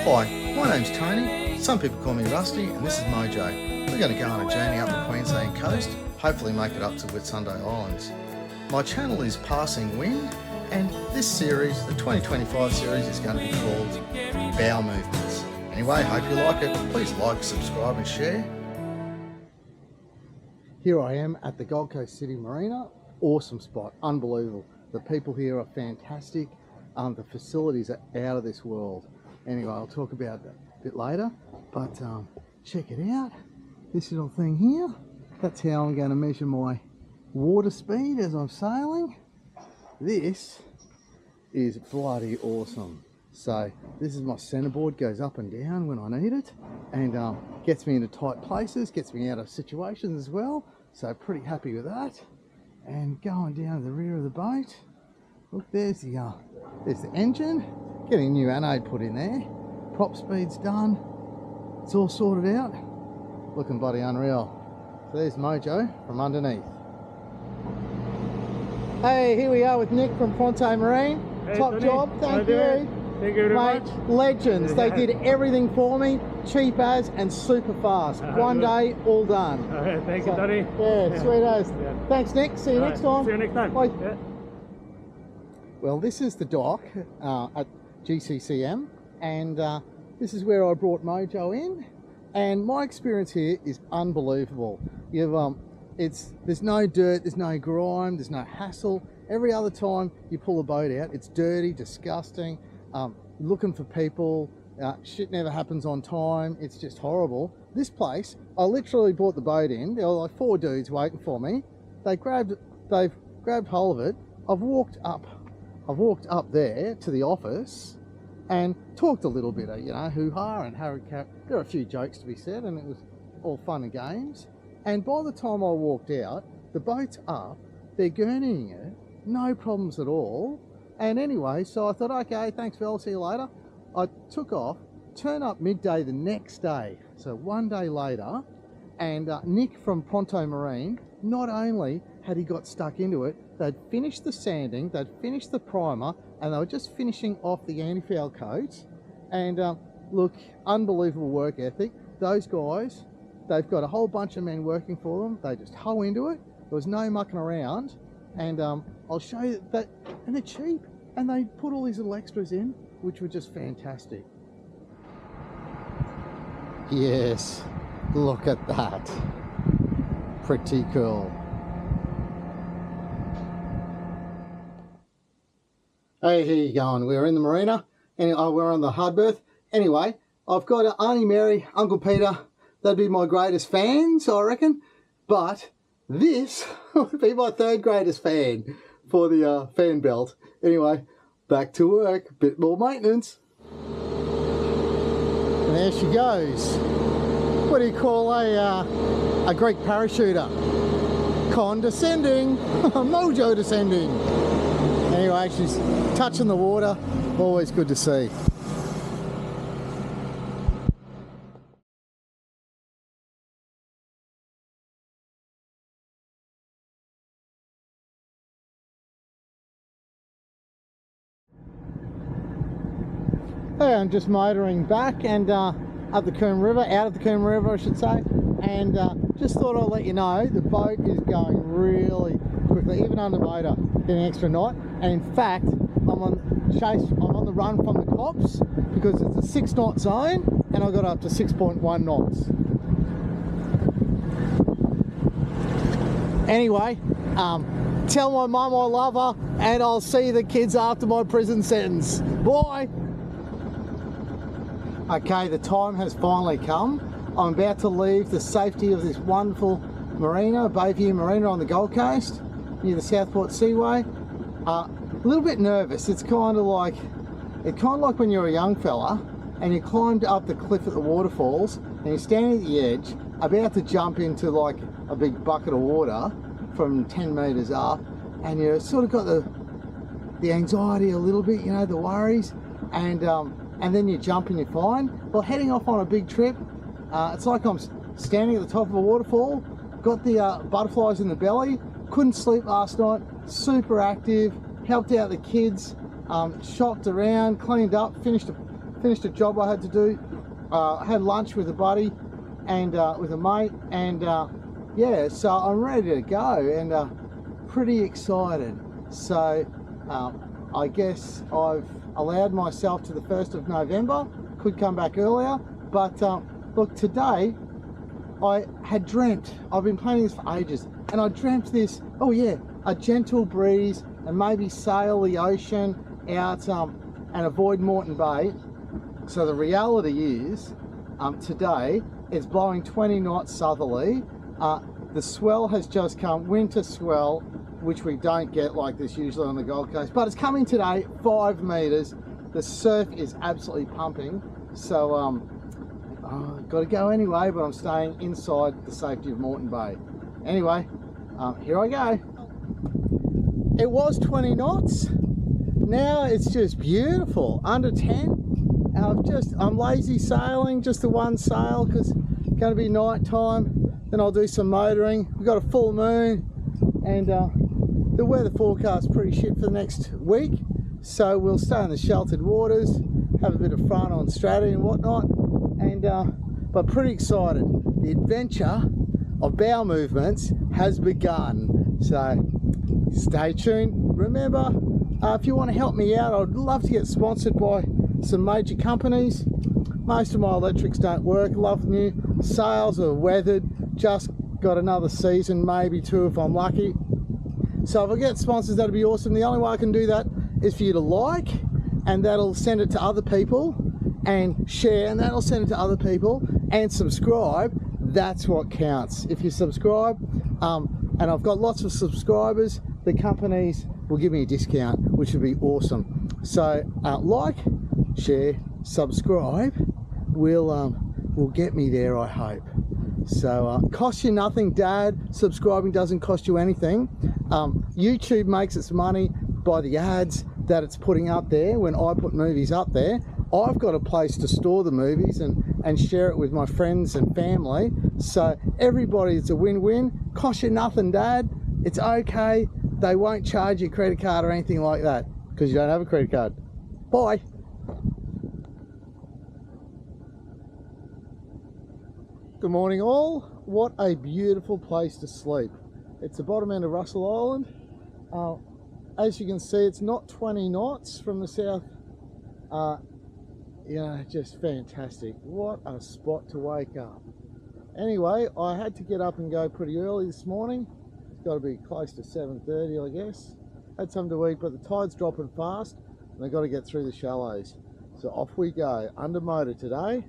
Hi, my name's Tony, some people call me Rusty, and this is Mojo. We're going to go on a journey up the Queensland coast, hopefully make it up to Whitsunday Islands. My channel is Passing Wind, and this series, the 2025 series, is going to be called Bowel Movements. Anyway, hope you like it. Please like, subscribe and share. Here I am at the Gold Coast City Marina. Awesome spot, unbelievable. The people here are fantastic. The facilities are out of this world. Anyway, I'll talk about that a bit later, but check it out. This little thing here, that's how I'm going to measure my water speed as I'm sailing. This is bloody awesome. So this is my centerboard, goes up and down when I need it, and gets me into tight places, gets me out of situations as well. So pretty happy with that. And going down to the rear of the boat, look, there's the engine, getting a new anode put in there, prop speed's done, it's all sorted out, looking bloody unreal. So there's Mojo from underneath. Hey, here we are with Nick from Pronto Marine. Hey, top Tony. Job, thank you. Thank you very much. Legends, they did everything for me, cheap as and super fast. One day, all done. Thank you, Tony. Yeah, sweet as. Yeah. Thanks, Nick. See you next time. See you next time. Bye. Yeah. Well, this is the dock at GCCM, and this is where I brought Mojo in, and my experience here is unbelievable. There's no dirt, there's no grime, there's no hassle. Every other time you pull a boat out, it's dirty, disgusting, looking for people, shit never happens on time, it's just horrible. This place, I literally brought the boat in, there were like 4 dudes waiting for me, they've grabbed hold of it, I've walked up there to the office and talked a little bit, hoo-ha and Harry Cap. There are a few jokes to be said, and it was all fun and games. And by the time I walked out, the boat's up, they're gurneying it, no problems at all. And anyway, so I thought, okay, thanks, Phil, see you later. I took off, turned up midday the next day, so 1 day later, and Nick from Pronto Marine, not only had he got stuck into it, they'd finished the sanding, they'd finished the primer, and they were just finishing off the anti-foul coats. And look, unbelievable work ethic. Those guys, they've got a whole bunch of men working for them. They just hoe into it. There was no mucking around. And I'll show you that, and they're cheap. And they put all these little extras in, which were just fantastic. Yes, look at that. Pretty cool. Hey, here you going? We're in the marina, and we're on the hard berth. Anyway, I've got Auntie Mary, Uncle Peter. They'd be my greatest fans, I reckon. But this would be my 3rd greatest fan for the fan belt. Anyway, back to work. Bit more maintenance. And there she goes. What do you call a Greek parachuter? Condescending. Mojo descending. Anyway, she's touching the water, always good to see. Hey, I'm just motoring back and up the Coombe River, out of the Coombe River I should say, and just thought I'd let you know the boat is going really quickly, even under motor, getting extra knot. And in fact, I'm on the run from the cops because it's a 6 knot zone and I got up to 6.1 knots. Anyway, tell my mum I love her, and I'll see the kids after my prison sentence. Bye! Okay, the time has finally come. I'm about to leave the safety of this wonderful marina, Bayview Marina on the Gold Coast, near the Southport Seaway. A little bit nervous. It's kind of like when you're a young fella and you climbed up the cliff at the waterfalls and you're standing at the edge, about to jump into like a big bucket of water from 10 meters up, and you sort of got the anxiety a little bit, the worries, and then you jump and you're fine. Well, heading off on a big trip, it's like I'm standing at the top of a waterfall, got the butterflies in the belly, couldn't sleep last night, super active, helped out the kids, shopped around, cleaned up, finished finished a job I had to do. I had lunch with a buddy and with a mate, and yeah, so I'm ready to go and pretty excited. So I guess I've allowed myself to the 1st of November. Could come back earlier, but look, today I had dreamt, I've been planning this for ages, and I dreamt this, oh yeah, a gentle breeze and maybe sail the ocean out and avoid Moreton Bay. So the reality is, today it's blowing 20 knots southerly. The swell has just come, winter swell, which we don't get like this usually on the Gold Coast, but it's coming today, 5 meters. The surf is absolutely pumping. So got to go anyway, but I'm staying inside the safety of Moreton Bay. Anyway, here I go. It was 20 knots. Now it's just beautiful, under 10. I'm lazy sailing, just the one sail because it's going to be night time. Then I'll do some motoring. We've got a full moon, and the weather forecast is pretty shit for the next week. So we'll stay in the sheltered waters, have a bit of fun on Straddie and whatnot, and but pretty excited. The adventure of bow movements has begun. So stay tuned. Remember, if you want to help me out, I'd love to get sponsored by some major companies. Most of my electrics don't work. Love new sails are weathered. Just got another season, maybe 2 if I'm lucky. So if I get sponsors, that'd be awesome. The only way I can do that is for you to like, and that'll send it to other people, and share, and that'll send it to other people, and subscribe. That's what counts. If you subscribe, and I've got lots of subscribers, the companies will give me a discount, which would be awesome. So like, share, subscribe will get me there, I hope. So costs you nothing, Dad. Subscribing doesn't cost you anything. YouTube makes its money by the ads that it's putting up there. When I put movies up there, I've got a place to store the movies and share it with my friends and family. So everybody, it's a win-win. Costs you nothing, Dad. It's okay. They won't charge you a credit card or anything like that because you don't have a credit card. Bye. Good morning all. What a beautiful place to sleep. It's the bottom end of Russell Island. As you can see, it's not 20 knots from the south. Yeah, just fantastic. What a spot to wake up. Anyway, I had to get up and go pretty early this morning. It's got to be close to 7:30, I guess. Had something to eat, but the tide's dropping fast and I've got to get through the shallows. So off we go, under motor today,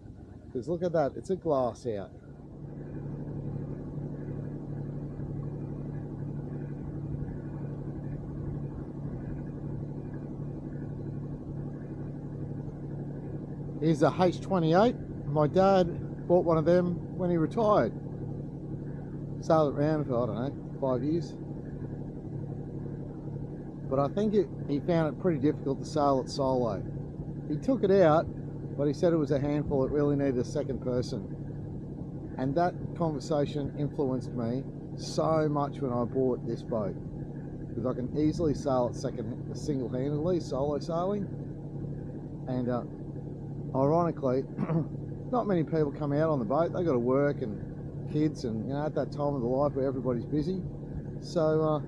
because look at that, it's a glass out. Here's a H28. My dad bought one of them when he retired. Sailed it around for, I don't know, 5 years. But I think he found it pretty difficult to sail it solo. He took it out, but he said it was a handful. It really needed a second person. And that conversation influenced me so much when I bought this boat, because I can easily sail it single-handedly, solo sailing. And ironically, not many people come out on the boat. They got to work and kids, and you know, at that time of the life where everybody's busy. So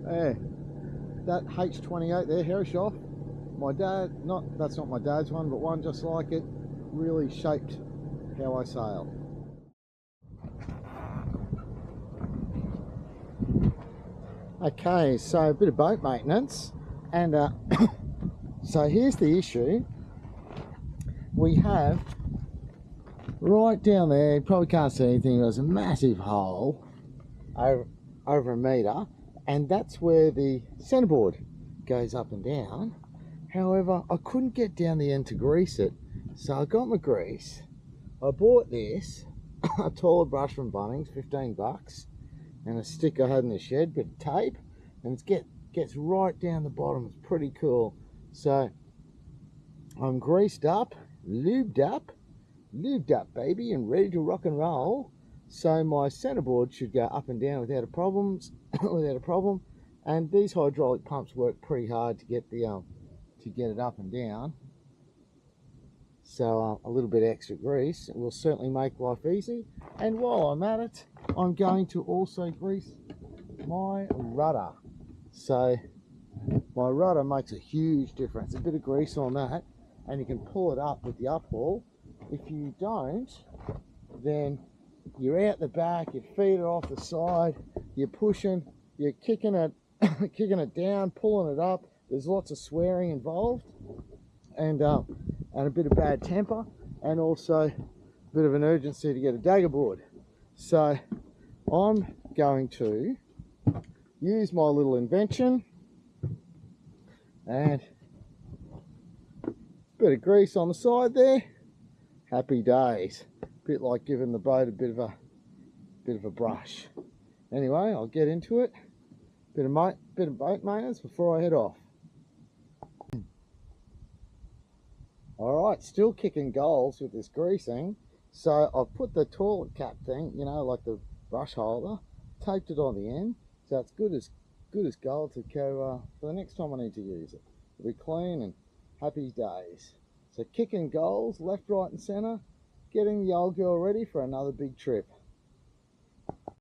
yeah, that H28 there, Herreshoff, my dad, that's not my dad's one, but one just like it, really shaped how I sail. Okay, so a bit of boat maintenance, and so here's the issue. We have right down there, you probably can't see anything, there's a massive hole over a metre, and that's where the centreboard goes up and down. However, I couldn't get down the end to grease it, so I got my grease. I bought this, a taller brush from Bunnings, 15 bucks, and a stick I had in the shed, bit of tape, and it gets right down the bottom. It's pretty cool. So I'm greased up, lubed up baby, and ready to rock and roll. So my centerboard should go up and down without a problem. And these hydraulic pumps work pretty hard to get it up and down. So a little bit extra grease will certainly make life easy. And while I'm at it, I'm going to also grease my rudder. So my rudder makes a huge difference. A bit of grease on that, and you can pull it up with the up haul. If you don't, then you're out the back, you feed it off the side, you're pushing, you're kicking it, kicking it down, pulling it up. There's lots of swearing involved, and a bit of bad temper, and also a bit of an urgency to get a dagger board. So I'm going to use my little invention and a bit of grease on the side there. Happy days. Bit like giving the boat a bit of a brush. Anyway, I'll get into it. Bit of boat maintenance before I head off. Alright, still kicking goals with this greasing. So I've put the toilet cap thing, you know, like the brush holder, taped it on the end, so it's good as gold to go for the next time I need to use it. It'll be clean and happy days. So kicking goals left, right and centre, getting the old girl ready for another big trip.